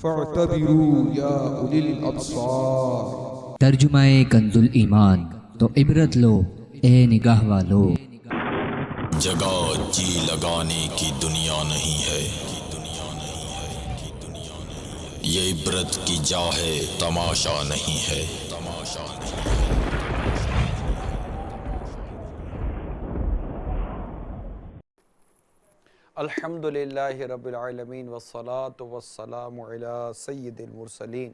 فاعتبروا یا اولی الابصار۔ ترجمہ کنز الایمان، تو عبرت لو اے نگاہ والو۔ جگہ جی لگانے کی دنیا نہیں ہے، یہ عبرت کی جا ہے، تماشا نہیں ہے۔ الحمدللہ رب العالمین والصلاة والسلام علی سید المرسلین،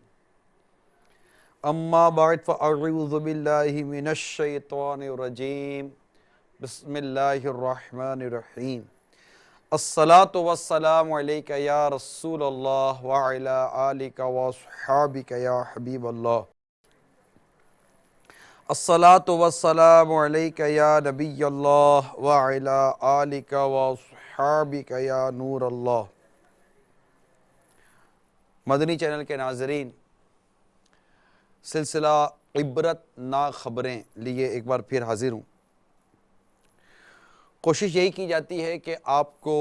اما بعد فاعوذ باللہ من الشیطان الرجیم، بسم اللہ الرحمن الرحیم۔ الصلاة والسلام علیکہ یا رسول اللہ وعلی آلک واصحابک یا حبیب اللہ۔ الصلاة والسلام علیکہ یا نبی اللہ وعلی آلک واصحابک یا نور اللہ۔ مدنی چینل کے ناظرین، سلسلہ عبرت ناک خبریں لیے ایک بار پھر حاضر ہوں۔ کوشش یہی کی جاتی ہے کہ آپ کو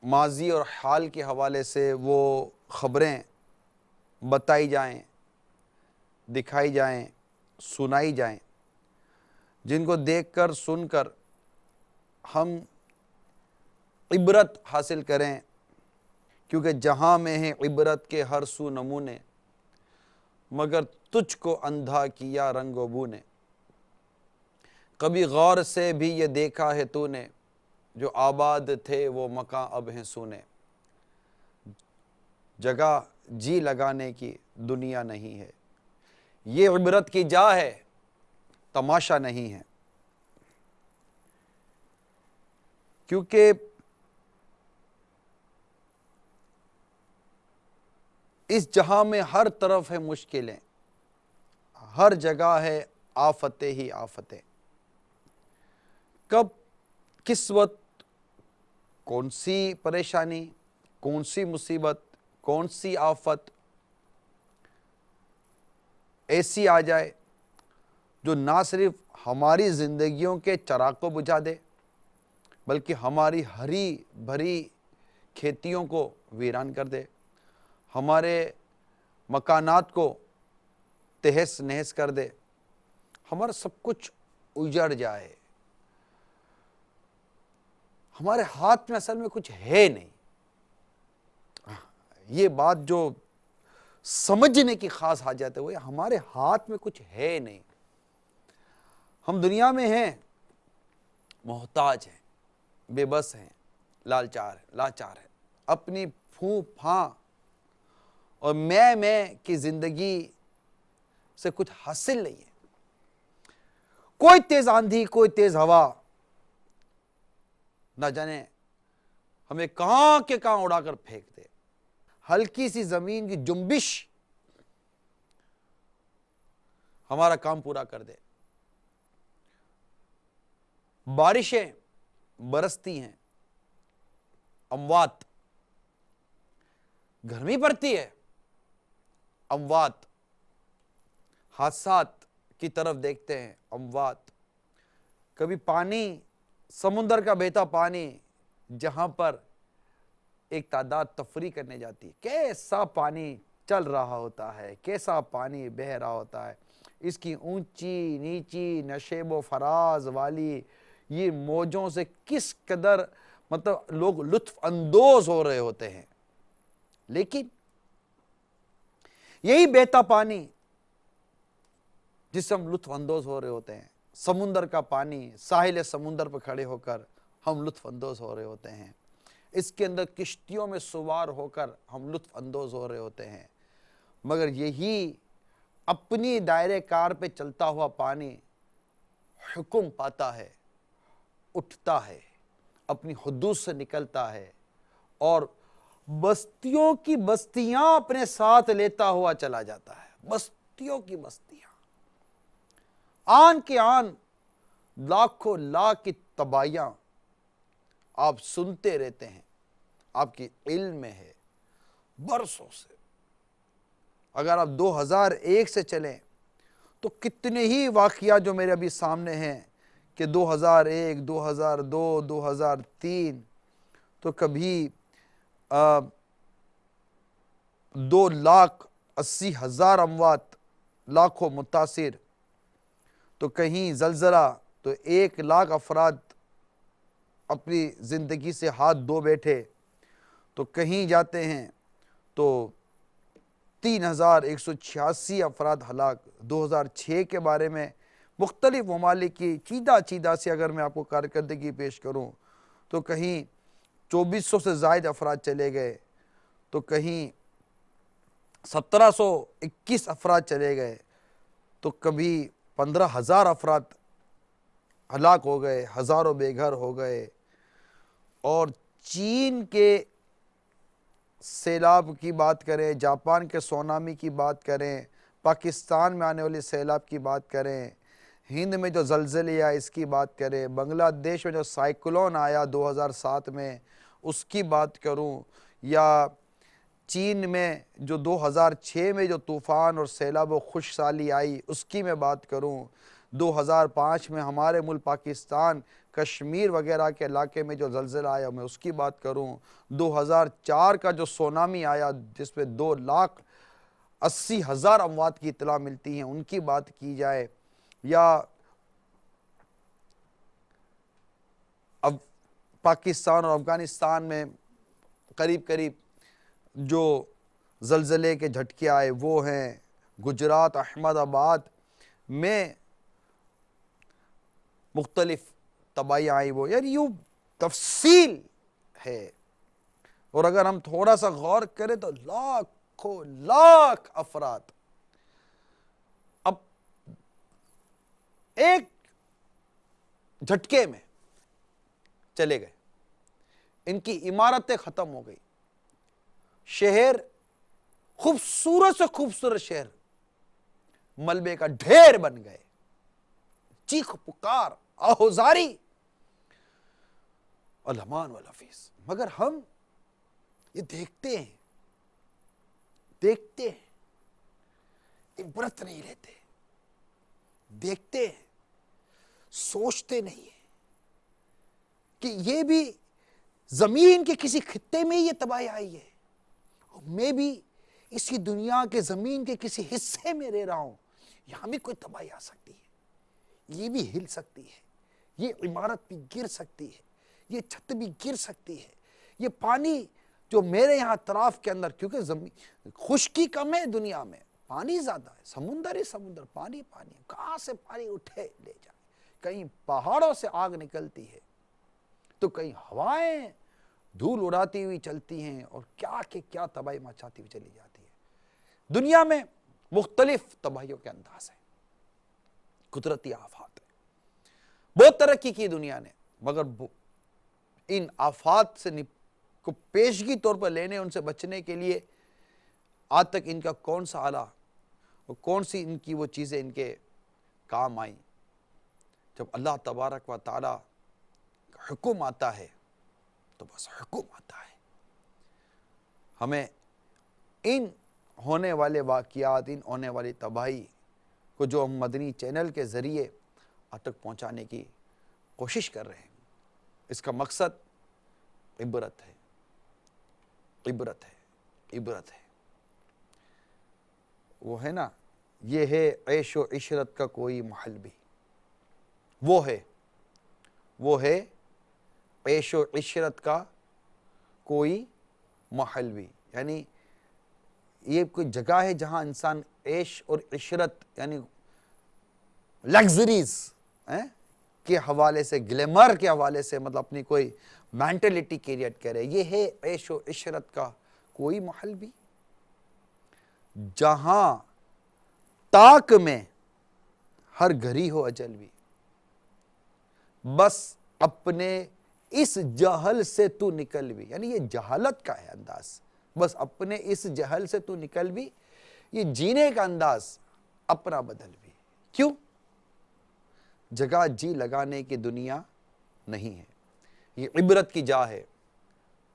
ماضی اور حال کے حوالے سے وہ خبریں بتائی جائیں، دکھائی جائیں، سنائی جائیں، جن کو دیکھ کر سن کر ہم عبرت حاصل کریں، کیونکہ جہاں میں ہے عبرت کے ہر سو نمونے، مگر تجھ کو اندھا کیا رنگ و بو نے۔ کبھی غور سے بھی یہ دیکھا ہے تو نے، جو آباد تھے وہ مکان اب ہیں سونے۔ جگہ جی لگانے کی دنیا نہیں ہے، یہ عبرت کی جا ہے، تماشا نہیں ہے۔ کیونکہ اس جہاں میں ہر طرف ہے مشکلیں، ہر جگہ ہے آفتیں ہی آفتیں۔ کب کس وقت کون سی پریشانی، کون سی مصیبت، کون سی آفت ایسی آ جائے جو نہ صرف ہماری زندگیوں کے چراغ کو بجھا دے، بلکہ ہماری ہری بھری کھیتیوں کو ویران کر دے، ہمارے مکانات کو تہس نہس کر دے، ہمارا سب کچھ اجڑ جائے، ہمارے ہاتھ میں اصل میں کچھ ہے نہیں۔ یہ بات جو سمجھنے کی خاص حاجت ہے وہ ہمارے ہاتھ میں کچھ ہے نہیں۔ ہم دنیا میں ہیں، محتاج ہیں، بے بس ہیں، لاچار ہیں، اپنی پھوں پھاں اور میں کی زندگی سے کچھ حاصل نہیں ہے۔ کوئی تیز آندھی، کوئی تیز ہوا نہ جانے ہمیں کہاں کے کہاں اڑا کر پھینک دے، ہلکی سی زمین کی جنبش ہمارا کام پورا کر دے۔ بارشیں برستی ہیں، اموات، گرمی پڑتی ہے، اموات، حادثات کی طرف دیکھتے ہیں، اموات۔ کبھی پانی، سمندر کا بہتا پانی جہاں پر ایک تعداد تفریح کرنے جاتی ہے، کیسا پانی چل رہا ہوتا ہے، کیسا پانی بہہ رہا ہوتا ہے، اس کی اونچی نیچی نشیب و فراز والی یہ موجوں سے کس قدر لوگ لطف اندوز ہو رہے ہوتے ہیں۔ لیکن یہی بہتا پانی جس سے ہم لطف اندوز ہو رہے ہوتے ہیں، سمندر کا پانی، ساحل سمندر پر کھڑے ہو کر ہم لطف اندوز ہو رہے ہوتے ہیں، اس کے اندر کشتیوں میں سوار ہو کر ہم لطف اندوز ہو رہے ہوتے ہیں، مگر یہی اپنی دائرے کار پہ چلتا ہوا پانی حکم پاتا ہے، اٹھتا ہے، اپنی حدود سے نکلتا ہے اور بستیوں کی بستیاں اپنے ساتھ لیتا ہوا چلا جاتا ہے۔ بستیوں کی بستیاں، آن کے آن لاکھوں لاکھ کی تباہیاں آپ سنتے رہتے ہیں، آپ کی علم میں ہے برسوں سے۔ اگر آپ 2001 سے چلیں تو کتنے ہی واقعات جو میرے ابھی سامنے ہیں کہ 2001، 2002، 2003 تو کبھی 2,80,000 اموات، لاکھوں متاثر، تو کہیں زلزلہ تو 1,00,000 افراد اپنی زندگی سے ہاتھ دھو بیٹھے، تو کہیں جاتے ہیں تو 3,186 افراد ہلاک۔ 2006 کے بارے میں مختلف ممالک کی چیدہ سے اگر میں آپ کو کارکردگی پیش کروں تو کہیں 2,400 سے زائد افراد چلے گئے، تو کہیں 1,721 افراد چلے گئے، تو کبھی 15,000 افراد ہلاک ہو گئے، ہزاروں بے گھر ہو گئے۔ اور چین کے سیلاب کی بات کریں، جاپان کے سونامی کی بات کریں، پاکستان میں آنے والے سیلاب کی بات کریں، ہند میں جو زلزلے آئے اس کی بات کریں، بنگلہ دیش میں جو سائیکلون آیا 2007 میں اس کی بات کروں، یا چین میں جو 2006 میں جو طوفان اور سیلاب و خشک سالی آئی اس کی میں بات کروں، 2005 میں ہمارے ملک پاکستان کشمیر وغیرہ کے علاقے میں جو زلزلہ آیا میں اس کی بات کروں، 2004 کا جو سونامی آیا جس میں 2,80,000 اموات کی اطلاع ملتی ہیں ان کی بات کی جائے، یا اب پاکستان اور افغانستان میں قریب جو زلزلے کے جھٹکے آئے وہ ہیں، گجرات احمد آباد میں مختلف تباہیاں آئی وہ، یعنی یوں تفصیل ہے۔ اور اگر ہم تھوڑا سا غور کریں تو لاکھوں لاکھ افراد اب ایک جھٹکے میں چلے گئے، ان کی عمارتیں ختم ہو گئی، شہر خوبصورت سے خوبصورت شہر ملبے کا ڈھیر بن گئے، چیخ پکار آہوزاری الحمان والحفیظ۔ مگر ہم یہ دیکھتے ہیں عبرت نہیں لیتے، دیکھتے ہیں سوچتے نہیں ہیں کہ یہ بھی زمین کے کسی خطے میں یہ تباہی آئی ہے، اور میں بھی اسی دنیا کے زمین کے کسی حصے میں رہ رہا ہوں، یہاں بھی کوئی تباہی آ سکتی ہے، یہ بھی ہل سکتی ہے، یہ عمارت بھی گر سکتی ہے، یہ چھت بھی گر سکتی ہے، یہ پانی جو میرے یہاں طرف کے اندر، کیونکہ زمین خشکی کم ہے دنیا میں، پانی زیادہ ہے، سمندر ہی سمندر، پانی ہے، کہاں سے پانی اٹھے لے جائے، کہیں پہاڑوں سے آگ نکلتی ہے تو کہیں ہوائیں دھول اڑاتی ہوئی چلتی ہیں اور کیا تباہی مچاتی ہوئی چلی جاتی ہے۔ دنیا میں مختلف تباہیوں کے انداز ہیں، قدرتی آفات ہیں، بہت ترقی کی دنیا نے، مگر ان آفات سے کو پیشگی طور پر لینے، ان سے بچنے کے لیے آج تک ان کا کون سا آلہ اور کون سی ان کی وہ چیزیں ان کے کام آئیں؟ جب اللہ تبارک و تعالی کا حکم آتا ہے تو بس حکم آتا ہے۔ ہمیں ان ہونے والے واقعات، ان ہونے والی تباہی کو جو ہم مدنی چینل کے ذریعے آپ تک پہنچانے کی کوشش کر رہے ہیں، اس کا مقصد عبرت ہے، عبرت ہے، عبرت ہے۔ وہ ہے نا، یہ ہے عیش و عشرت کا کوئی محل بھی، وہ ہے عیش و عشرت کا کوئی محل بھی، یعنی یہ کوئی جگہ ہے جہاں انسان عیش اور عشرت یعنی لگزریز کے حوالے سے، گلیمر کے حوالے سے، مطلب اپنی کوئی مینٹلٹی کریٹ کرے، یہ ہے عیش و عشرت کا کوئی محل بھی، جہاں تاک میں ہر گھڑی ہو اجل بھی، بس اپنے اس جہل سے تو نکل بھی، یعنی یہ جہالت کا ہے انداز، بس اپنے اس جہل سے تو نکل بھی، یہ جینے کا انداز اپنا بدل بھی۔ کیوں؟ جگہ جی لگانے کی دنیا نہیں ہے، یہ عبرت کی جا ہے،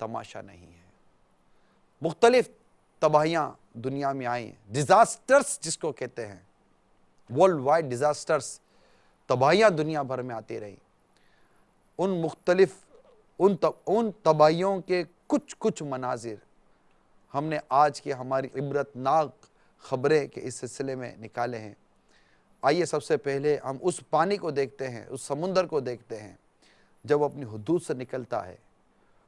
تماشا نہیں ہے۔ مختلف تباہیاں دنیا میں آئی ہیں، ڈیزاسٹرز جس کو کہتے ہیں، ورلڈ وائڈ ڈیزاسٹرز، تباہیاں دنیا بھر میں آتی رہی۔ ان تباہیوں کے کچھ مناظر ہم نے آج کی ہماری عبرتناک خبریں کے اس سلسلے میں نکالے ہیں۔ آئیے سب سے پہلے ہم اس پانی کو دیکھتے ہیں، اس سمندر کو دیکھتے ہیں، جب وہ اپنی حدود سے نکلتا ہے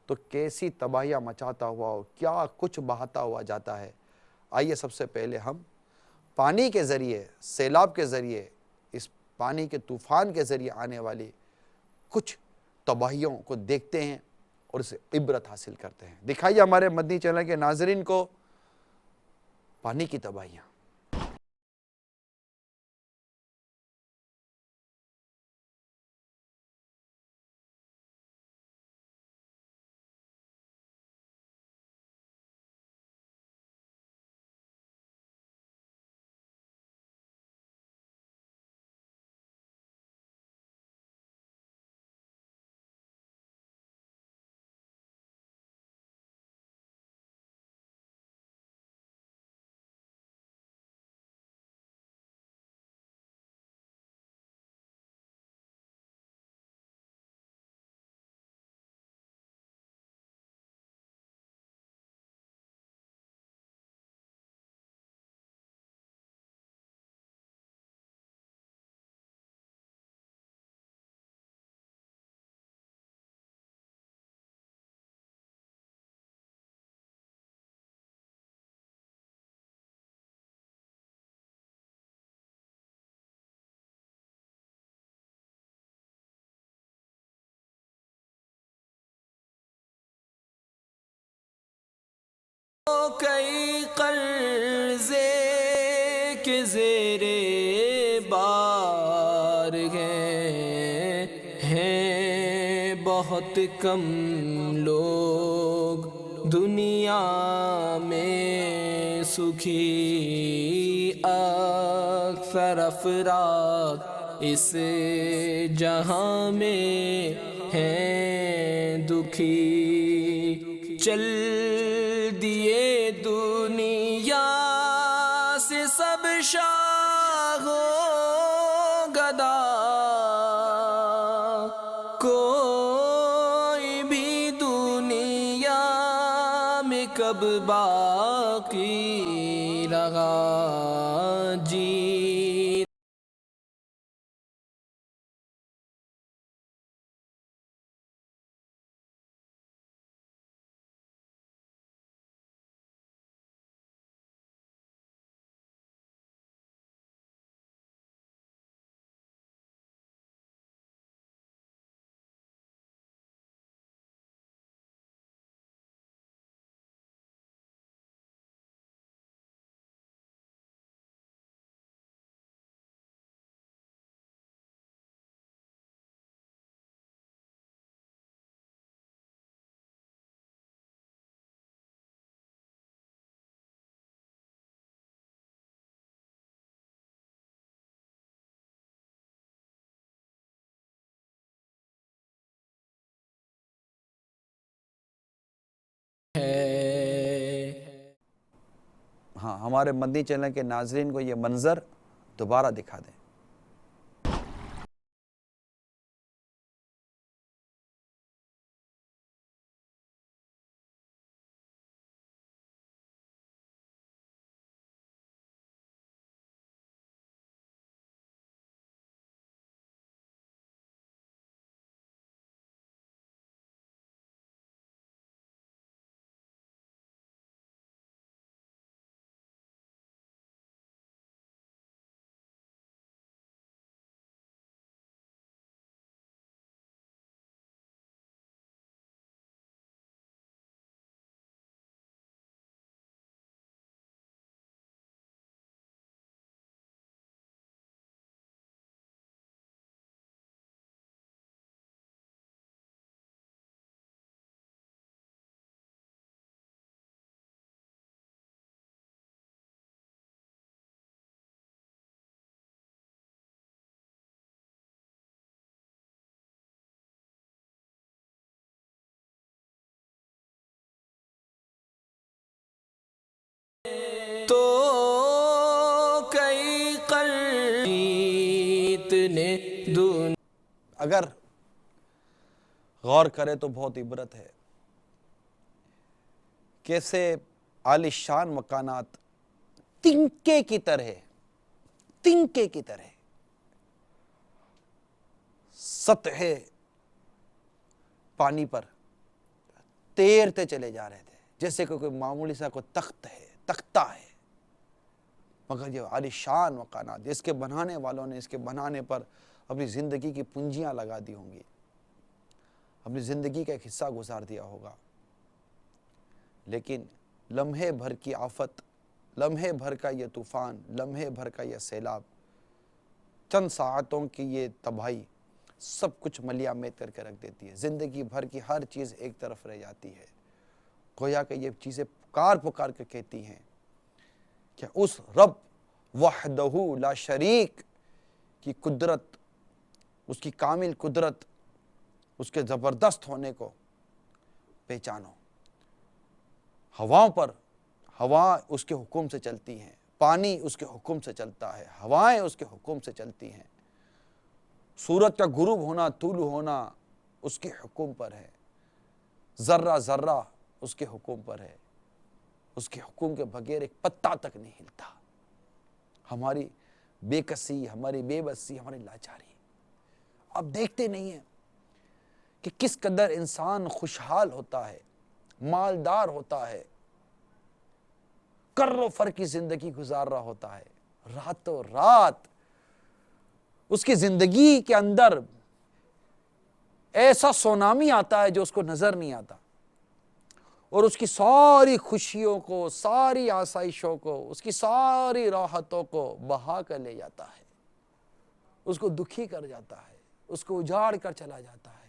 تو کیسی تباہیاں مچاتا ہوا اور کیا کچھ بہاتا ہوا جاتا ہے۔ آئیے سب سے پہلے ہم پانی کے ذریعے، سیلاب کے ذریعے، اس پانی کے طوفان کے ذریعے آنے والی کچھ تباہیوں کو دیکھتے ہیں اور اسے عبرت حاصل کرتے ہیں۔ دکھائیے ہمارے مدنی چینل کے ناظرین کو پانی کی تباہیاں۔ کئی قرضے کے زیر بار ہیں بہت کم لوگ دنیا میں سکھی، اکثر افراد اس جہاں میں ہیں دکھی۔ چل دیے دنیا سے سب شاہ و گدا، کوئی بھی دنیا میں کب باقی رہا جی۔ ہاں، ہمارے مدنی چینل کے ناظرین کو یہ منظر دوبارہ دکھا دیں۔ تو کئی نے دن اگر غور کرے تو بہت عبرت ہے، کیسے عالیشان مکانات تنکے کی طرح سطح پانی پر تیرتے چلے جا رہے تھے، جیسے کہ کوئی معمولی سا کوئی تختہ ہے، مگر یہ عالیشان مکانات، اس کے بنانے والوں نے اس کے بنانے پر اپنی زندگی کی پونجیاں لگا دی ہوں گی، اپنی زندگی کا ایک حصہ گزار دیا ہوگا، لیکن لمحے بھر کی آفت، لمحے بھر کا یہ طوفان، لمحے بھر کا یہ سیلاب، چند ساعتوں کی یہ تباہی سب کچھ ملیہ میت کر کے رکھ دیتی ہے۔ زندگی بھر کی ہر چیز ایک طرف رہ جاتی ہے، گویا کہ یہ چیزیں پکار کے کہتی ہیں کہ اس رب وحدہ لا شریک کی قدرت، اس کی کامل قدرت، اس کے زبردست ہونے کو پہچانو۔ ہواؤں پر، ہوا اس کے حکم سے چلتی ہیں، پانی اس کے حکم سے چلتا ہے، ہوائیں اس کے حکم سے چلتی ہیں، سورج کا غروب ہونا، طلوع ہونا اس کے حکم پر ہے، ذرہ ذرہ اس کے حکم پر ہے، اس کے حکم کے بغیر ایک پتا تک نہیں ہلتا۔ ہماری بے کسی، ہماری بے بسی، ہماری لاچاری، اب دیکھتے نہیں ہیں کہ کس قدر انسان خوشحال ہوتا ہے، مالدار ہوتا ہے، کر و فر کی زندگی گزار رہا ہوتا ہے، راتوں رات اس کی زندگی کے اندر ایسا سونامی آتا ہے جو اس کو نظر نہیں آتا، اور اس کی ساری خوشیوں کو، ساری آسائشوں کو، اس کی ساری راحتوں کو بہا کر لے جاتا ہے، اس کو دکھی کر جاتا ہے، اس کو اجاڑ کر چلا جاتا ہے،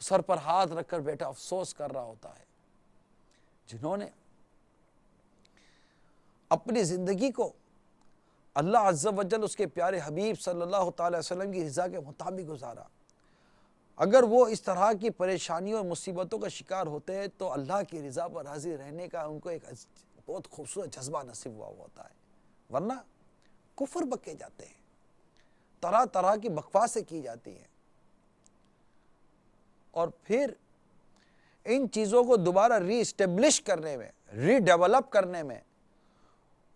سر پر ہاتھ رکھ کر بیٹا افسوس کر رہا ہوتا ہے۔ جنہوں نے اپنی زندگی کو اللہ عز و جل اس کے پیارے حبیب صلی اللہ تعالی وسلم کی رضا کے مطابق گزارا، اگر وہ اس طرح کی پریشانیوں اور مصیبتوں کا شکار ہوتے ہیں تو اللہ کی رضا پر راضی رہنے کا ان کو ایک بہت خوبصورت جذبہ نصیب ہوا ہوتا ہے، ورنہ کفر بکے جاتے ہیں، طرح طرح کی بکواسیں کی جاتی ہیں، اور پھر ان چیزوں کو دوبارہ ری اسٹیبلش کرنے میں، ری ڈیولپ کرنے میں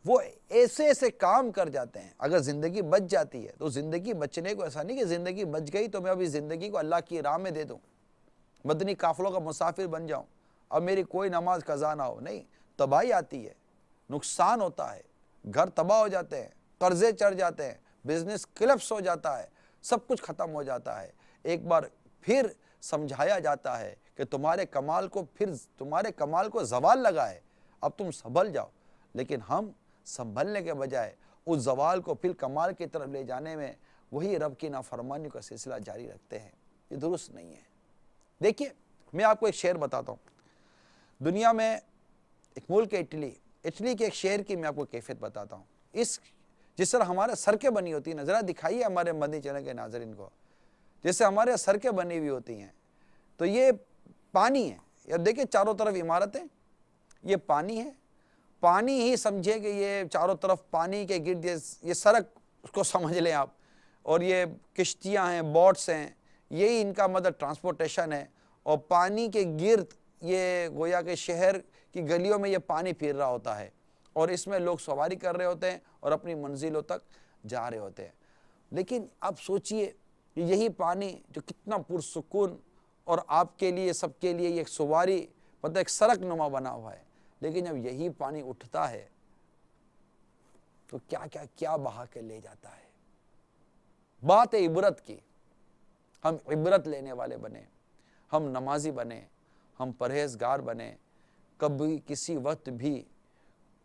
وہ ایسے ایسے کام کر جاتے ہیں۔ اگر زندگی بچ جاتی ہے تو زندگی بچنے کو ایسا نہیں کہ زندگی بچ گئی تو میں ابھی زندگی کو اللہ کی راہ میں دے دوں، مدنی قافلوں کا مسافر بن جاؤں، اب میری کوئی نماز قضا نہ ہو، نہیں، تباہی آتی ہے، نقصان ہوتا ہے، گھر تباہ ہو جاتے ہیں، قرضے چڑھ جاتے ہیں، بزنس کلپس ہو جاتا ہے، سب کچھ ختم ہو جاتا ہے، ایک بار پھر سمجھایا جاتا ہے کہ تمہارے کمال کو زوال لگا ہے، اب تم سنبھل جاؤ، لیکن ہم سنبھلنے کے بجائے اس زوال کو پھر کمال کی طرف لے جانے میں وہی رب کی نافرمانی کا سلسلہ جاری رکھتے ہیں، یہ درست نہیں ہے۔ دیکھیے، میں آپ کو ایک شعر بتاتا ہوں، دنیا میں ایک ملک ہے اٹلی کے ایک شہر کی میں آپ کو کیفیت بتاتا ہوں، جس طرح ہمارے سڑکیں بنی ہوتی ہیں، ذرا دکھائیے ہمارے مدنی چینل کے ناظرین کو، جیسے ہمارے سڑکیں بنی ہوئی ہوتی ہیں تو یہ پانی ہے، یا دیکھیں چاروں طرف عمارتیں، یہ پانی ہے، پانی ہی سمجھے کہ یہ چاروں طرف پانی کے گرد یہ سڑک اس کو سمجھ لیں آپ، اور یہ کشتیاں ہیں، بوٹس ہیں، یہی ان کا مطلب ٹرانسپورٹیشن ہے، اور پانی کے گرد یہ گویا کہ شہر کی گلیوں میں یہ پانی پھر رہا ہوتا ہے، اور اس میں لوگ سواری کر رہے ہوتے ہیں اور اپنی منزلوں تک جا رہے ہوتے ہیں۔ لیکن آپ سوچئے کہ یہی پانی جو کتنا پرسکون اور آپ کے لیے، سب کے لیے ایک سواری مطلب ایک سڑک نما بنا ہوا ہے، لیکن جب یہی پانی اٹھتا ہے تو کیا بہا کے لے جاتا ہے۔ بات ہے عبرت کی، ہم عبرت لینے والے بنے، ہم نمازی بنے، ہم پرہیزگار بنے، کبھی کسی وقت بھی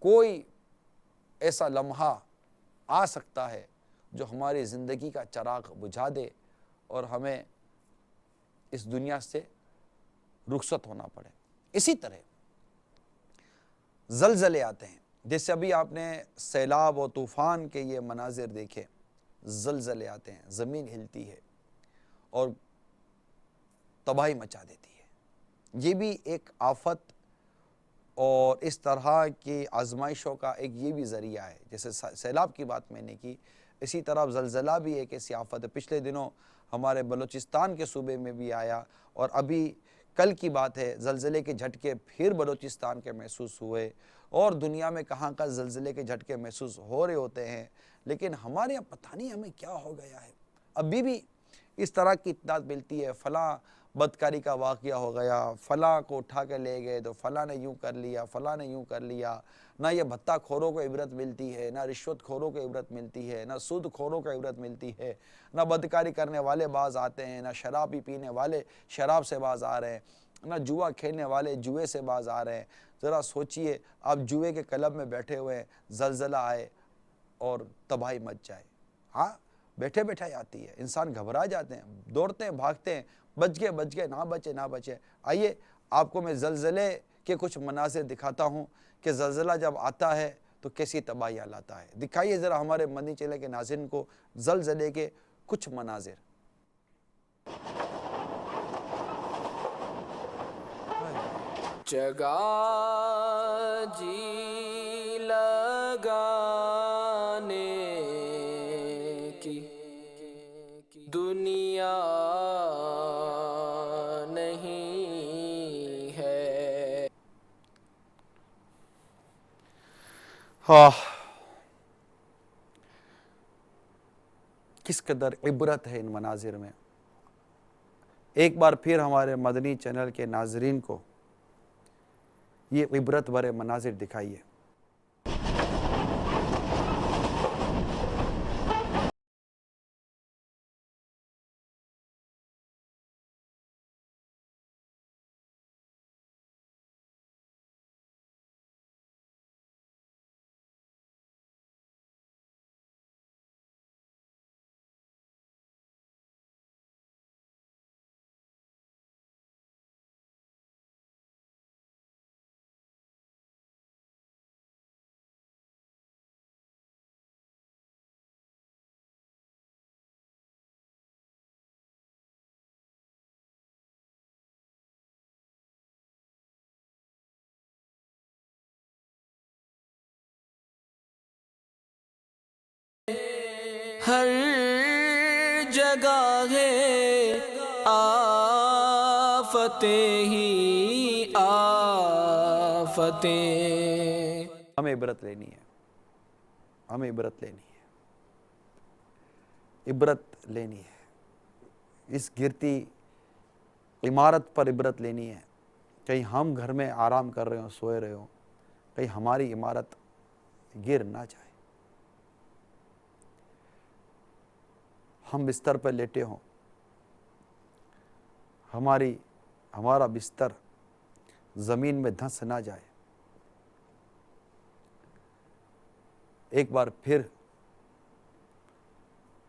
کوئی ایسا لمحہ آ سکتا ہے جو ہماری زندگی کا چراغ بجھا دے اور ہمیں اس دنیا سے رخصت ہونا پڑے۔ اسی طرح زلزلے آتے ہیں، جیسے ابھی آپ نے سیلاب و طوفان کے یہ مناظر دیکھے، زلزلے آتے ہیں، زمین ہلتی ہے اور تباہی مچا دیتی ہے۔ یہ بھی ایک آفت اور اس طرح کی آزمائشوں کا ایک یہ بھی ذریعہ ہے، جیسے سیلاب کی بات میں نے کی، اسی طرح زلزلہ بھی ایک ایسی آفت ہے۔ پچھلے دنوں ہمارے بلوچستان کے صوبے میں بھی آیا، اور ابھی کل کی بات ہے، زلزلے کے جھٹکے پھر بلوچستان کے محسوس ہوئے، اور دنیا میں کہاں کا زلزلے کے جھٹکے محسوس ہو رہے ہوتے ہیں، لیکن ہمارے یہاں پتہ نہیں ہمیں کیا ہو گیا ہے۔ ابھی بھی اس طرح کی اطلاعات ملتی ہے، فلاں بدکاری کا واقعہ ہو گیا، فلاں کو اٹھا کے لے گئے تو فلاں نے یوں کر لیا، فلاں نے یوں کر لیا۔ نہ یہ بھتہ خوروں کو عبرت ملتی ہے، نہ رشوت خوروں کو عبرت ملتی ہے، نہ سود خوروں کو عبرت ملتی ہے، نہ بدکاری کرنے والے باز آتے ہیں، نہ شرابی پینے والے شراب سے باز آ رہے ہیں، نہ جوا کھیلنے والے جوئے سے باز آ رہے ہیں۔ ذرا سوچئے، آپ جوئے کے کلب میں بیٹھے ہوئے ہیں، زلزلہ آئے اور تباہی مچ جائے، ہاں بیٹھے بیٹھے آتی ہے، انسان گھبرا جاتے ہیں، دوڑتے ہیں، بھاگتے ہیں، بچ گئے، نہ بچے نہ بچے۔ آئیے آپ کو میں زلزلے کے کچھ مناظر دکھاتا ہوں کہ زلزلہ جب آتا ہے تو کیسی تباہیاں لاتا ہے۔ دکھائیے ذرا ہمارے مدنی چینل کے ناظرین کو زلزلے کے کچھ مناظر۔ جگہ جی لگانے کی دنیا نہیں ہے۔ کس قدر عبرت ہے ان مناظر میں۔ ایک بار پھر ہمارے مدنی چینل کے ناظرین کو یہ عبرت بھرے مناظر دکھائیے۔ ہر جگہ ہے آفتیں ہی آفتیں۔ ہمیں عبرت لینی ہے، ہمیں عبرت لینی ہے، عبرت لینی ہے۔ اس گرتی عمارت پر عبرت لینی ہے۔ کہیں ہم گھر میں آرام کر رہے ہوں، سوئے رہے ہوں، کہیں ہماری عمارت گر نہ جائے۔ ہم بستر پر لیٹے ہوں، ہمارا بستر زمین میں دھنس نہ جائے۔ ایک بار پھر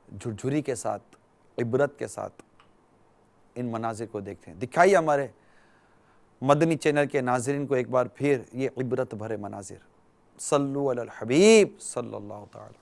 جھرجھری کے ساتھ، عبرت کے ساتھ ان مناظر کو دیکھتے ہیں۔ دکھائیے ہمارے مدنی چینل کے ناظرین کو ایک بار پھر یہ عبرت بھرے مناظر۔ صلو علی الحبیب صلی اللہ تعالی۔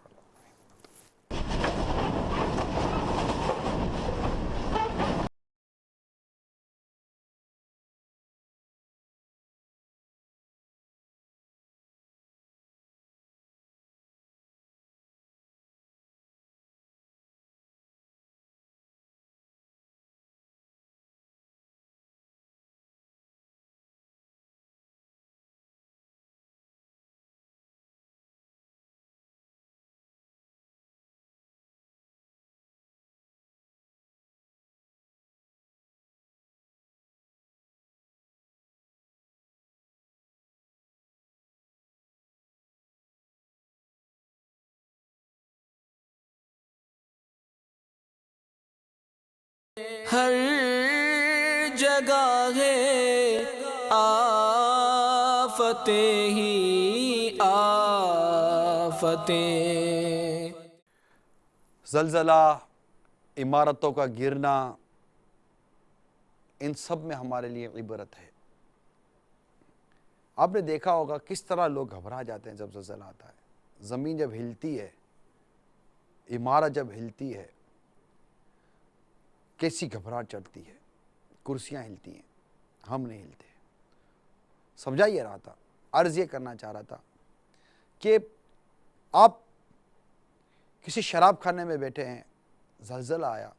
ہر جگہ ہے آفتیں ہی آفتیں۔ زلزلہ، عمارتوں کا گرنا، ان سب میں ہمارے لیے عبرت ہے۔ آپ نے دیکھا ہوگا کس طرح لوگ گھبرا جاتے ہیں جب زلزلہ آتا ہے۔ زمین جب ہلتی ہے، عمارت جب ہلتی ہے، کیسی گھبراہٹ چڑھتی ہے، کرسیاں ہلتی ہیں، ہم نہیں ہلتے۔ سمجھا یہ رہا تھا، عرض یہ کرنا چاہ رہا تھا کہ آپ کسی شراب خانے میں بیٹھے ہیں، زلزلہ آیا،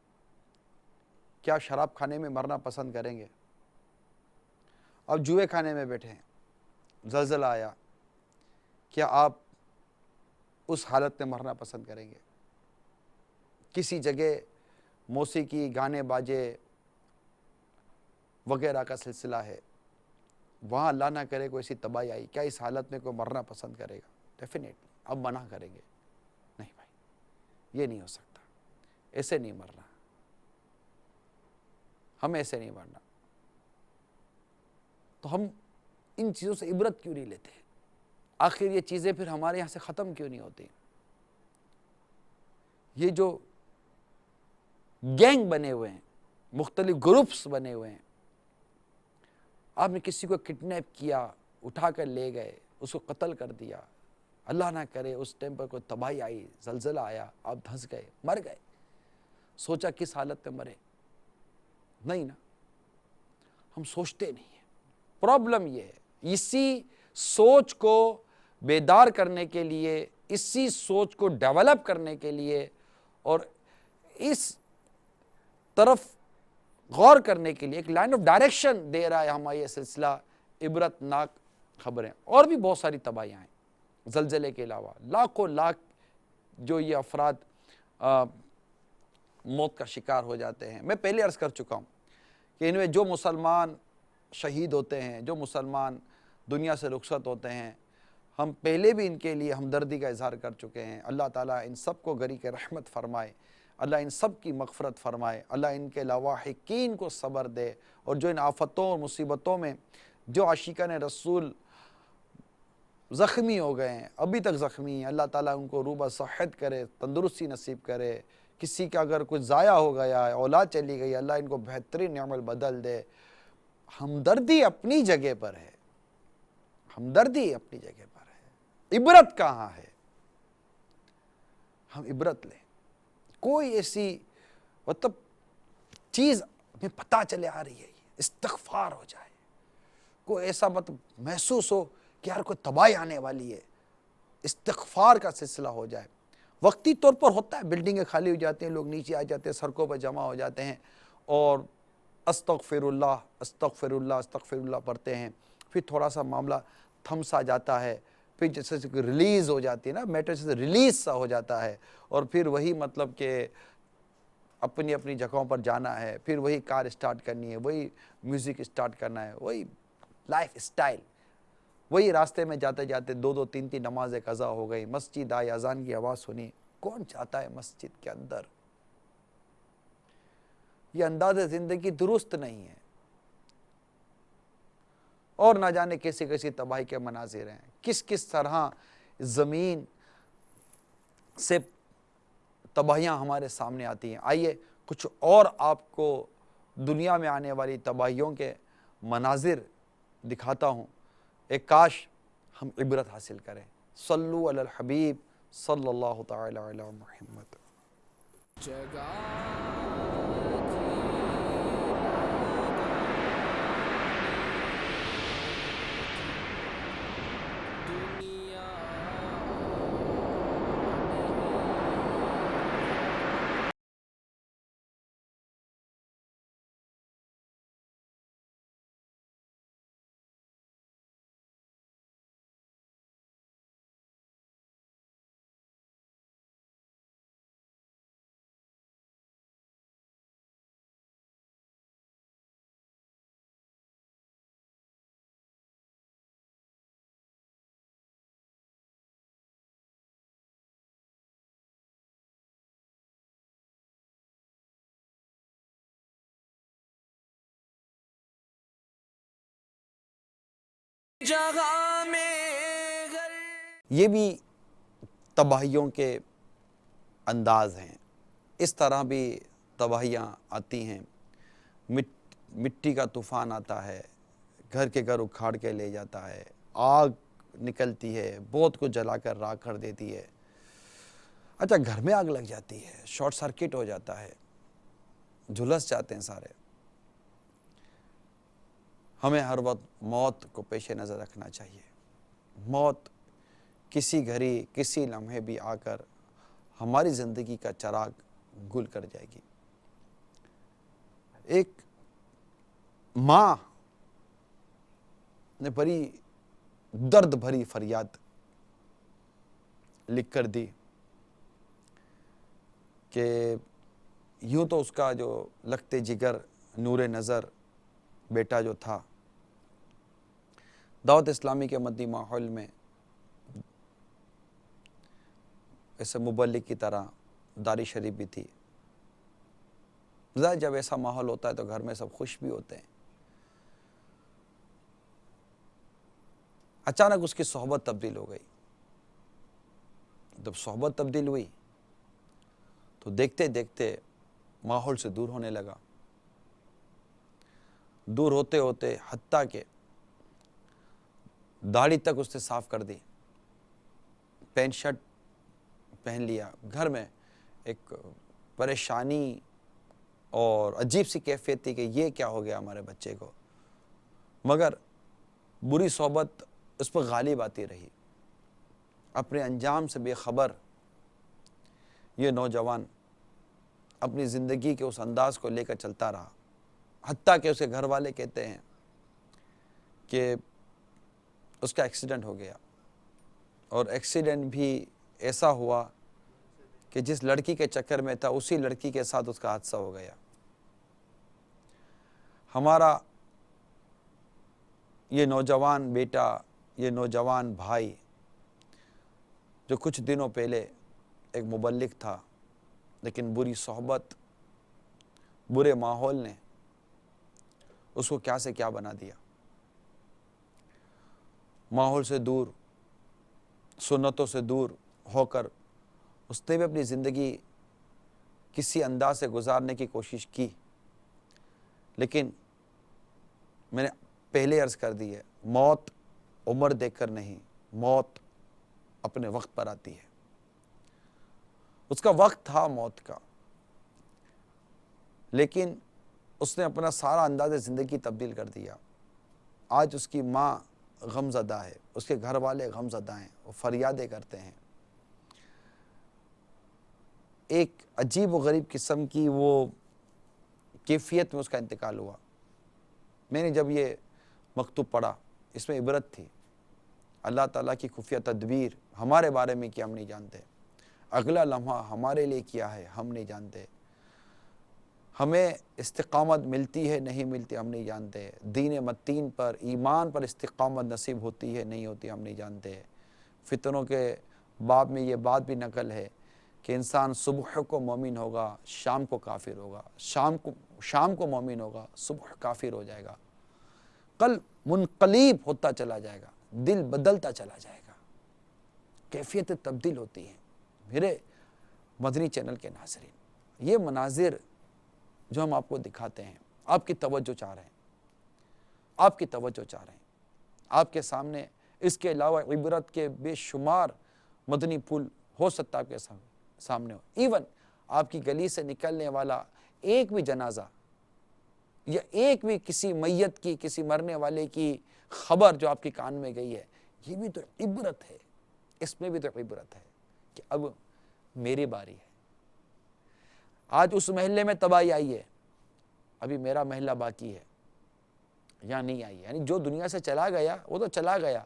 کیا شراب خانے میں مرنا پسند کریں گے؟ آپ جوئے کھانے میں بیٹھے ہیں، زلزلہ آیا، کیا آپ اس حالت میں مرنا پسند کریں گے؟ کسی جگہ موسیقی، گانے باجے وغیرہ کا سلسلہ ہے، وہاں اللہ نہ کرے کوئی ایسی تباہی آئی، کیا اس حالت میں کوئی مرنا پسند کرے گا؟ ڈیفینیٹلی اب منع کریں گے، نہیں بھائی یہ نہیں ہو سکتا، ایسے نہیں مرنا، ہم ایسے نہیں مرنا۔ تو ہم ان چیزوں سے عبرت کیوں نہیں لیتے؟ آخر یہ چیزیں پھر ہمارے یہاں سے ختم کیوں نہیں ہوتی؟ یہ جو گینگ بنے ہوئے ہیں، مختلف گروپس بنے ہوئے ہیں، آپ نے کسی کو کڈنیپ کیا، اٹھا کر لے گئے، اس کو قتل کر دیا، اللہ نہ کرے اس ٹائم پر کوئی تباہی آئی، زلزلہ آیا، آپ دھنس گئے، مر گئے، سوچا کس حالت میں مرے؟ نہیں نا، ہم سوچتے نہیں ہیں۔ پرابلم یہ ہے، اسی سوچ کو بیدار کرنے کے لیے، اسی سوچ کو ڈیولپ کرنے کے لیے اور اس طرف غور کرنے کے لیے ایک لائن آف ڈائریکشن دے رہا ہے ہمارا یہ سلسلہ عبرت ناک خبریں۔ اور بھی بہت ساری تباہیاں ہیں زلزلے کے علاوہ، لاکھوں لاکھ جو یہ افراد موت کا شکار ہو جاتے ہیں۔ میں پہلے عرض کر چکا ہوں کہ ان میں جو مسلمان شہید ہوتے ہیں، جو مسلمان دنیا سے رخصت ہوتے ہیں، ہم پہلے بھی ان کے لیے ہمدردی کا اظہار کر چکے ہیں۔ اللہ تعالیٰ ان سب کو غریق رحمت فرمائے، اللہ ان سب کی مغفرت فرمائے، اللہ ان کے لواحقین کو صبر دے، اور جو ان آفتوں اور مصیبتوں میں جو عاشقان رسول زخمی ہو گئے ہیں، ابھی تک زخمی ہیں، اللہ تعالیٰ ان کو روبہ صحت کرے، تندرستی نصیب کرے۔ کسی کا اگر کچھ ضائع ہو گیا ہے، اولاد چلی گئی، اللہ ان کو بہترین نعمت بدل دے۔ ہمدردی اپنی جگہ پر ہے، ہمدردی اپنی جگہ پر ہے، عبرت کہاں ہے؟ ہم عبرت لیں، کوئی ایسی مطلب چیز ہمیں پتہ چلے آ رہی ہے، استغفار ہو جائے، کوئی ایسا مطلب محسوس ہو کہ یار کوئی تباہی آنے والی ہے، استغفار کا سلسلہ ہو جائے۔ وقتی طور پر ہوتا ہے، بلڈنگیں خالی ہو جاتی ہیں، لوگ نیچے آ جاتے ہیں، سڑکوں پر جمع ہو جاتے ہیں اور استغفر اللہ استغفر اللہ استغفر اللہ پڑھتے ہیں، پھر تھوڑا سا معاملہ تھم سا جاتا ہے، پھر جیسے ریلیز ہو جاتی ہے نا، میٹر سے ریلیز سا ہو جاتا ہے، اور پھر وہی مطلب کہ اپنی اپنی جگہوں پر جانا ہے، پھر وہی کار اسٹارٹ کرنی ہے، وہی میوزک اسٹارٹ کرنا ہے، وہی لائف اسٹائل، وہی راستے میں جاتے جاتے 2 3 نمازیں قضا ہو گئی، مسجد آئی، اذان کی آواز سنی، کون چاہتا ہے مسجد کے اندر؟ یہ انداز زندگی درست نہیں ہے، اور نہ جانے کیسی کیسی تباہی کے مناظر ہیں، کس کس طرح زمین سے تباہیاں ہمارے سامنے آتی ہیں۔ آئیے کچھ اور آپ کو دنیا میں آنے والی تباہیوں کے مناظر دکھاتا ہوں، ایک کاش ہم عبرت حاصل کریں۔ صلو علی الحبیب صلی اللہ تعالی علی محمد۔ جگہ میں یہ بھی تباہیوں کے انداز ہیں، اس طرح بھی تباہیاں آتی ہیں، مٹی کا طوفان آتا ہے، گھر کے گھر اکھاڑ کے لے جاتا ہے، آگ نکلتی ہے، بہت کچھ جلا کر راکھ کر دیتی ہے۔ اچھا گھر میں آگ لگ جاتی ہے، شارٹ سرکٹ ہو جاتا ہے، جھلس جاتے ہیں سارے۔ ہمیں ہر وقت موت کو پیش نظر رکھنا چاہیے۔ موت کسی گھڑی کسی لمحے بھی آ کر ہماری زندگی کا چراغ گل کر جائے گی۔ ایک ماں نے بڑی درد بھری فریاد لکھ کر دی کہ یوں تو اس کا جو لگتے جگر نور نظر بیٹا جو تھا دعوت اسلامی کے مدنی ماحول میں ایسے مبلغ کی طرح داری شریف بھی تھی. ظاہر جب ایسا ماحول ہوتا ہے تو گھر میں سب خوش بھی ہوتے ہیں. اچانک اس کی صحبت تبدیل ہو گئی. جب صحبت تبدیل ہوئی تو دیکھتے دیکھتے ماحول سے دور ہونے لگا. دور ہوتے ہوتے حتیٰ کہ داڑھی تک اس نے صاف کر دی, پینٹ شرٹ پہن لیا. گھر میں ایک پریشانی اور عجیب سی کیفیت تھی کہ یہ کیا ہو گیا ہمارے بچے کو, مگر بری صحبت اس پر غالب آتی رہی. اپنے انجام سے بے خبر یہ نوجوان اپنی زندگی کے اس انداز کو لے کر چلتا رہا, حتیٰ کہ اسے گھر والے کہتے ہیں کہ اس کا ایکسیڈنٹ ہو گیا, اور ایکسیڈنٹ بھی ایسا ہوا کہ جس لڑکی کے چکر میں تھا اسی لڑکی کے ساتھ اس کا حادثہ ہو گیا. ہمارا یہ نوجوان بیٹا, یہ نوجوان بھائی جو کچھ دنوں پہلے ایک مبلغ تھا, لیکن بری صحبت, برے ماحول نے اس کو کیا سے کیا بنا دیا. ماحول سے دور, سنتوں سے دور ہو کر اس نے بھی اپنی زندگی کسی انداز سے گزارنے کی کوشش کی, لیکن میں نے پہلے عرض کر دی ہے, موت عمر دیکھ کر نہیں, موت اپنے وقت پر آتی ہے. اس کا وقت تھا موت کا, لیکن اس نے اپنا سارا انداز زندگی تبدیل کر دیا. آج اس کی ماں غم زدہ ہے, اس کے گھر والے غم زدہ ہیں, وہ فریادیں کرتے ہیں. ایک عجیب و غریب قسم کی وہ کیفیت میں اس کا انتقال ہوا. میں نے جب یہ مکتوب پڑھا, اس میں عبرت تھی. اللہ تعالیٰ کی خفیہ تدبیر ہمارے بارے میں کیا ہم نہیں جانتے, اگلا لمحہ ہمارے لیے کیا ہے ہم نہیں جانتے, ہمیں استقامت ملتی ہے نہیں ملتی ہم نہیں جانتے, دین متین پر ایمان پر استقامت نصیب ہوتی ہے نہیں ہوتی ہم نہیں جانتے. فتنوں کے باب میں یہ بات بھی نقل ہے کہ انسان صبح کو مومن ہوگا, شام کو کافر ہوگا, شام کو مومن ہوگا, صبح کافر ہو جائے گا, قلب منقلب ہوتا چلا جائے گا, دل بدلتا چلا جائے گا, کیفیت تبدیل ہوتی ہے. میرے مدنی چینل کے ناظرین, یہ مناظر جو ہم آپ کو دکھاتے ہیں, آپ کی توجہ چاہ رہے ہیں, آپ کی توجہ چاہ رہے ہیں. آپ کے سامنے اس کے علاوہ عبرت کے بے شمار مدنی پھول ہو سکتا ہے آپ کے سامنے ہو. ایون آپ کی گلی سے نکلنے والا ایک بھی جنازہ یا ایک بھی کسی میت کی, کسی مرنے والے کی خبر جو آپ کے کان میں گئی ہے, یہ بھی تو عبرت ہے. اس میں بھی تو عبرت ہے کہ اب میری باری ہے. آج اس محلے میں تباہی آئی ہے, ابھی میرا محلہ باقی ہے یا نہیں آئی ہے. یعنی جو دنیا سے چلا گیا وہ تو چلا گیا,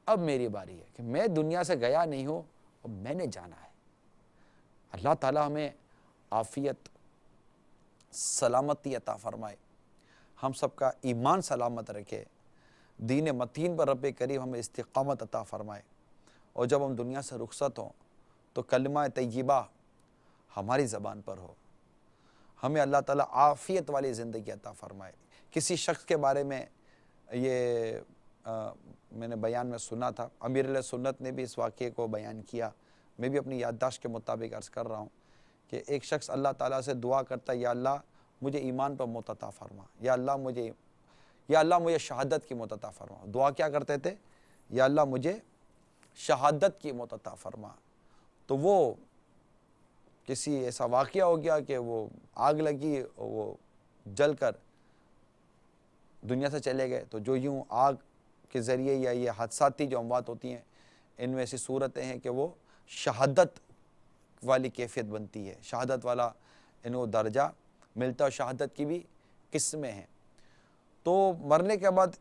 اب میری باری ہے کہ میں دنیا سے گیا نہیں ہوں اور میں نے جانا ہے. اللہ تعالیٰ ہمیں عافیت, سلامتی عطا فرمائے, ہم سب کا ایمان سلامت رکھے, دین متین پر رب کریم ہمیں استقامت عطا فرمائے, اور جب ہم دنیا سے رخصت ہوں تو کلمہ طیبہ ہماری زبان پر ہو. ہمیں اللہ تعالیٰ عافیت والی زندگی عطا فرمائے. کسی شخص کے بارے میں یہ میں نے بیان میں سنا تھا, امیر علیہ سنت نے بھی اس واقعے کو بیان کیا, میں بھی اپنی یادداشت کے مطابق عرض کر رہا ہوں کہ ایک شخص اللہ تعالیٰ سے دعا کرتا, یا اللہ مجھے ایمان پر موت عطا فرما, یا اللہ مجھے شہادت کی موت عطا فرما. دعا کیا کرتے تھے, یا اللہ مجھے شہادت کی موت عطا فرما. تو وہ کسی ایسا واقعہ ہو گیا کہ وہ آگ لگی اور وہ جل کر دنیا سے چلے گئے. تو جو یوں آگ کے ذریعے یا یہ حادثاتی جو اموات ہوتی ہیں, ان میں ایسی صورتیں ہیں کہ وہ شہادت والی کیفیت بنتی ہے, شہادت والا ان کو درجہ ملتا ہے, اور شہادت کی بھی قسمیں ہیں. تو مرنے کے بعد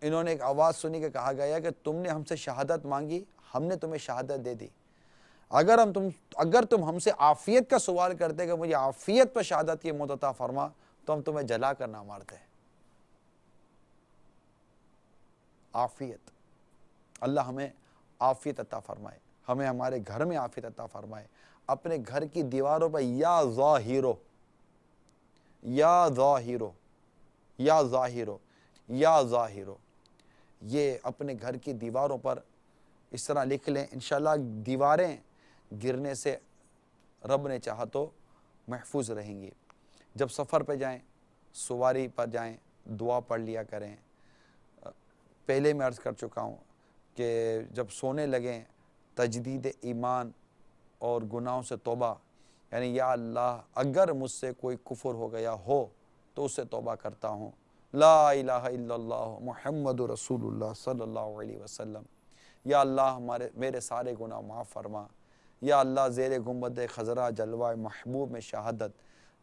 انہوں نے ایک آواز سنی کہ کہا گیا کہ تم نے ہم سے شہادت مانگی، ہم نے تمہیں شہادت دے دی، اگر تم ہم سے عافیت کا سوال کرتے کہ مجھے عافیت پر شہادت کی موت عطا فرما تو ہم تمہیں جلا کر نہ مارتے۔ عافیت، اللہ ہمیں عافیت عطا فرمائے، ہمیں ہمارے گھر میں عافیت عطا فرمائے، اپنے گھر کی دیواروں پر یا ظاہرو یا ظاہرو یا ظاہرو یا ظاہرو، یہ اپنے گھر کی دیواروں پر اس طرح لکھ لیں، انشاءاللہ دیواریں گرنے سے رب نے چاہا تو محفوظ رہیں گی۔ جب سفر پہ جائیں، سواری پر جائیں، دعا پڑھ لیا کریں۔ پہلے میں عرض کر چکا ہوں کہ جب سونے لگیں تجدید ایمان اور گناہوں سے توبہ، یعنی یا اللہ اگر مجھ سے کوئی کفر ہو گیا ہو تو اس سے توبہ کرتا ہوں، لا الہ الا اللہ محمد رسول اللہ صلی اللہ علیہ وسلم، یا اللہ میرے سارے گناہ معاف فرما، یا اللہ زیر گنبد خضرا جلوہ محبوب میں شہادت،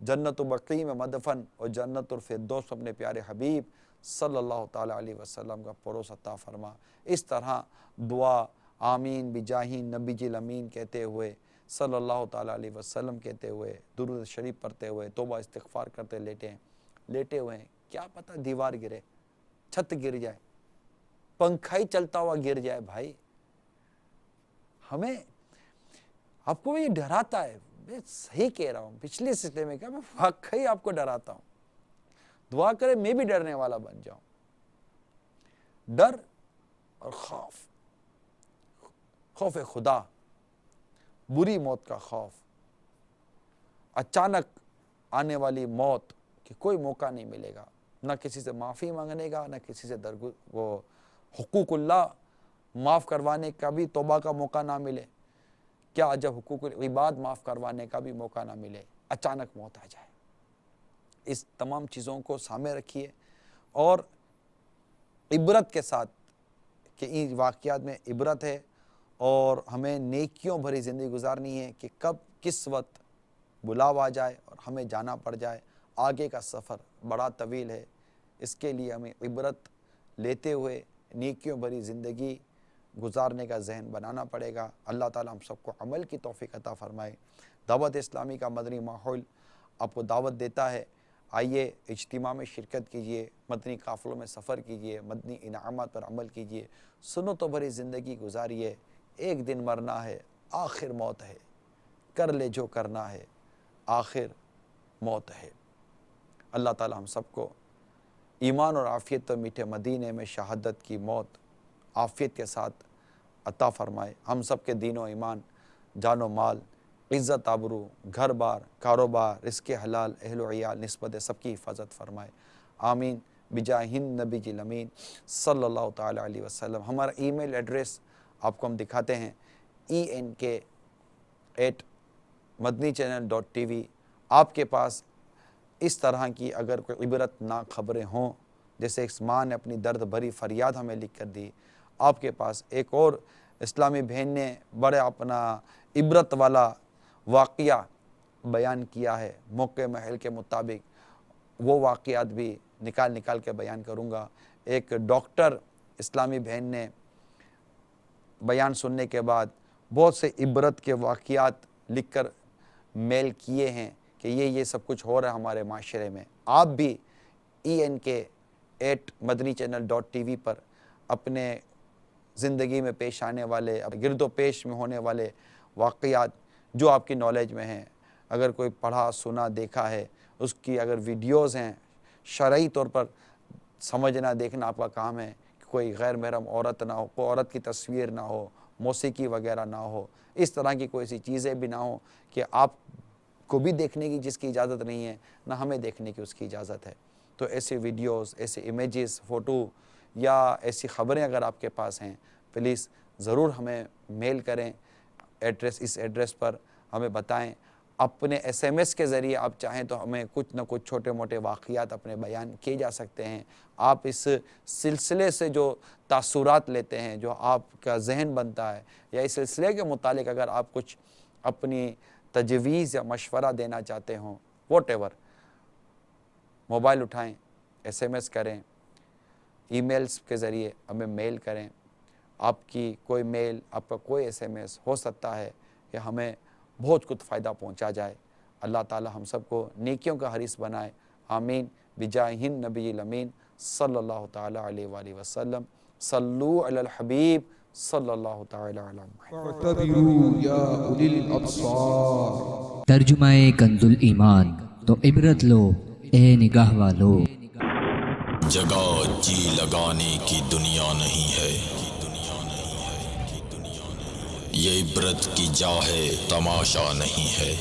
جنت و بقیع میں مدفن اور جنت الفردوس اپنے پیارے حبیب صلی اللہ تعالیٰ علیہ وسلم کا پڑوس عطا فرما۔ اس طرح دعا آمین بجاہ نبی جی الامین کہتے ہوئے، صلی اللہ تعالیٰ علیہ وسلم کہتے ہوئے، درود شریف پڑھتے ہوئے، توبہ استغفار کرتے لیٹے ہوئے ہیں، کیا پتہ دیوار گرے، چھت گر جائے، پنکھا ہی چلتا ہوا گر جائے۔ بھائی ہمیں آپ کو یہ ڈراتا ہے، میں صحیح کہہ رہا ہوں، پچھلے سلسلے میں کہا میں واقعی آپ کو ڈراتا ہوں، دعا کرے میں بھی ڈرنے والا بن جاؤں۔ ڈر اور خوف خدا، بری موت کا خوف، اچانک آنے والی موت کہ کوئی موقع نہیں ملے گا، نہ کسی سے معافی مانگنے کا، نہ کسی سے وہ حقوق اللہ معاف کروانے کا بھی توبہ کا موقع نہ ملے، کیا جب حقوق العباد معاف کروانے کا بھی موقع نہ ملے، اچانک موت آ جائے۔ اس تمام چیزوں کو سامنے رکھیے اور عبرت کے ساتھ کہ ان واقعات میں عبرت ہے اور ہمیں نیکیوں بھری زندگی گزارنی ہے کہ کب کس وقت بلاوا آ جائے اور ہمیں جانا پڑ جائے۔ آگے کا سفر بڑا طویل ہے، اس کے لیے ہمیں عبرت لیتے ہوئے نیکیوں بھری زندگی گزارنے کا ذہن بنانا پڑے گا۔ اللہ تعالی ہم سب کو عمل کی توفیق عطا فرمائے۔ دعوت اسلامی کا مدنی ماحول آپ کو دعوت دیتا ہے، آئیے اجتماع میں شرکت کیجئے، مدنی قافلوں میں سفر کیجئے، مدنی انعامات پر عمل کیجئے، سنتوں بھری زندگی گزاریے۔ ایک دن مرنا ہے، آخر موت ہے، کر لے جو کرنا ہے، آخر موت ہے۔ اللہ تعالی ہم سب کو ایمان اور عافیت پر میٹھے مدینے میں شہادت کی موت عافیت کے ساتھ عطا فرمائے۔ ہم سب کے دین و ایمان، جان و مال، عزت آبرو، گھر بار، کاروبار، رزق حلال، اہل و عیال، نسبت سب کی حفاظت فرمائے۔ آمین بجاہ نبی جی الامین صلی اللہ تعالیٰ علیہ وسلم۔ ہمارا ای میل ایڈریس آپ کو ہم دکھاتے ہیں، enk@madnichannel.tv۔ آپ کے پاس اس طرح کی اگر کوئی عبرت ناک خبریں ہوں، جیسے ایک ماں نے اپنی درد بھری فریاد ہمیں لکھ کر دی، آپ کے پاس ایک اور اسلامی بہن نے بڑے اپنا عبرت والا واقعہ بیان کیا ہے، موقع محل کے مطابق وہ واقعات بھی نکال کے بیان کروں گا۔ ایک ڈاکٹر اسلامی بہن نے بیان سننے کے بعد بہت سے عبرت کے واقعات لکھ کر میل کیے ہیں کہ یہ سب کچھ ہو رہا ہے ہمارے معاشرے میں۔ آپ بھی enk@madnichannel.tv پر اپنے زندگی میں پیش آنے والے، گرد و پیش میں ہونے والے واقعات جو آپ کی نالج میں ہیں، اگر کوئی پڑھا سنا دیکھا ہے، اس کی اگر ویڈیوز ہیں، شرعی طور پر سمجھنا دیکھنا آپ کا کام ہے کہ کوئی غیر محرم عورت نہ ہو، کوئی عورت کی تصویر نہ ہو، موسیقی وغیرہ نہ ہو، اس طرح کی کوئی سی چیزیں بھی نہ ہوں کہ آپ کو بھی دیکھنے کی جس کی اجازت نہیں ہے، نہ ہمیں دیکھنے کی اس کی اجازت ہے۔ تو ایسے ویڈیوز، ایسے امیجز، فوٹو یا ایسی خبریں اگر آپ کے پاس ہیں، پلیز ضرور ہمیں میل کریں، اس ایڈریس پر ہمیں بتائیں۔ اپنے SMS کے ذریعے آپ چاہیں تو ہمیں کچھ نہ کچھ چھوٹے موٹے واقعات اپنے بیان کیے جا سکتے ہیں۔ آپ اس سلسلے سے جو تاثرات لیتے ہیں، جو آپ کا ذہن بنتا ہے، یا اس سلسلے کے متعلق اگر آپ کچھ اپنی تجویز یا مشورہ دینا چاہتے ہوں، واٹ ایور، موبائل اٹھائیں، SMS کریں، ای میلز کے ذریعے ہمیں میل کریں. آپ کی کوئی میل، آپ کا کوئی ایس ایم ایس ہو سکتا ہے کہ ہمیں بہت کچھ فائدہ پہنچا جائے. اللہ تعالی ہم سب کو نیکیوں کا حریص بنائے. آمین بجاہ نبی الامین صلی اللہ تعالی علیہ وآلہ وسلم. صلو علی الحبیب صلی اللہ تعالی علی محمد. اعتبروا یا اولی الابصار. ترجمہ کنز الایمان. تو عبرت لو اے نگاہ والو. جگہ جی لگانے کی دنیا نہیں ہے، یہ عبرت کی جا ہے، تماشا نہیں ہے.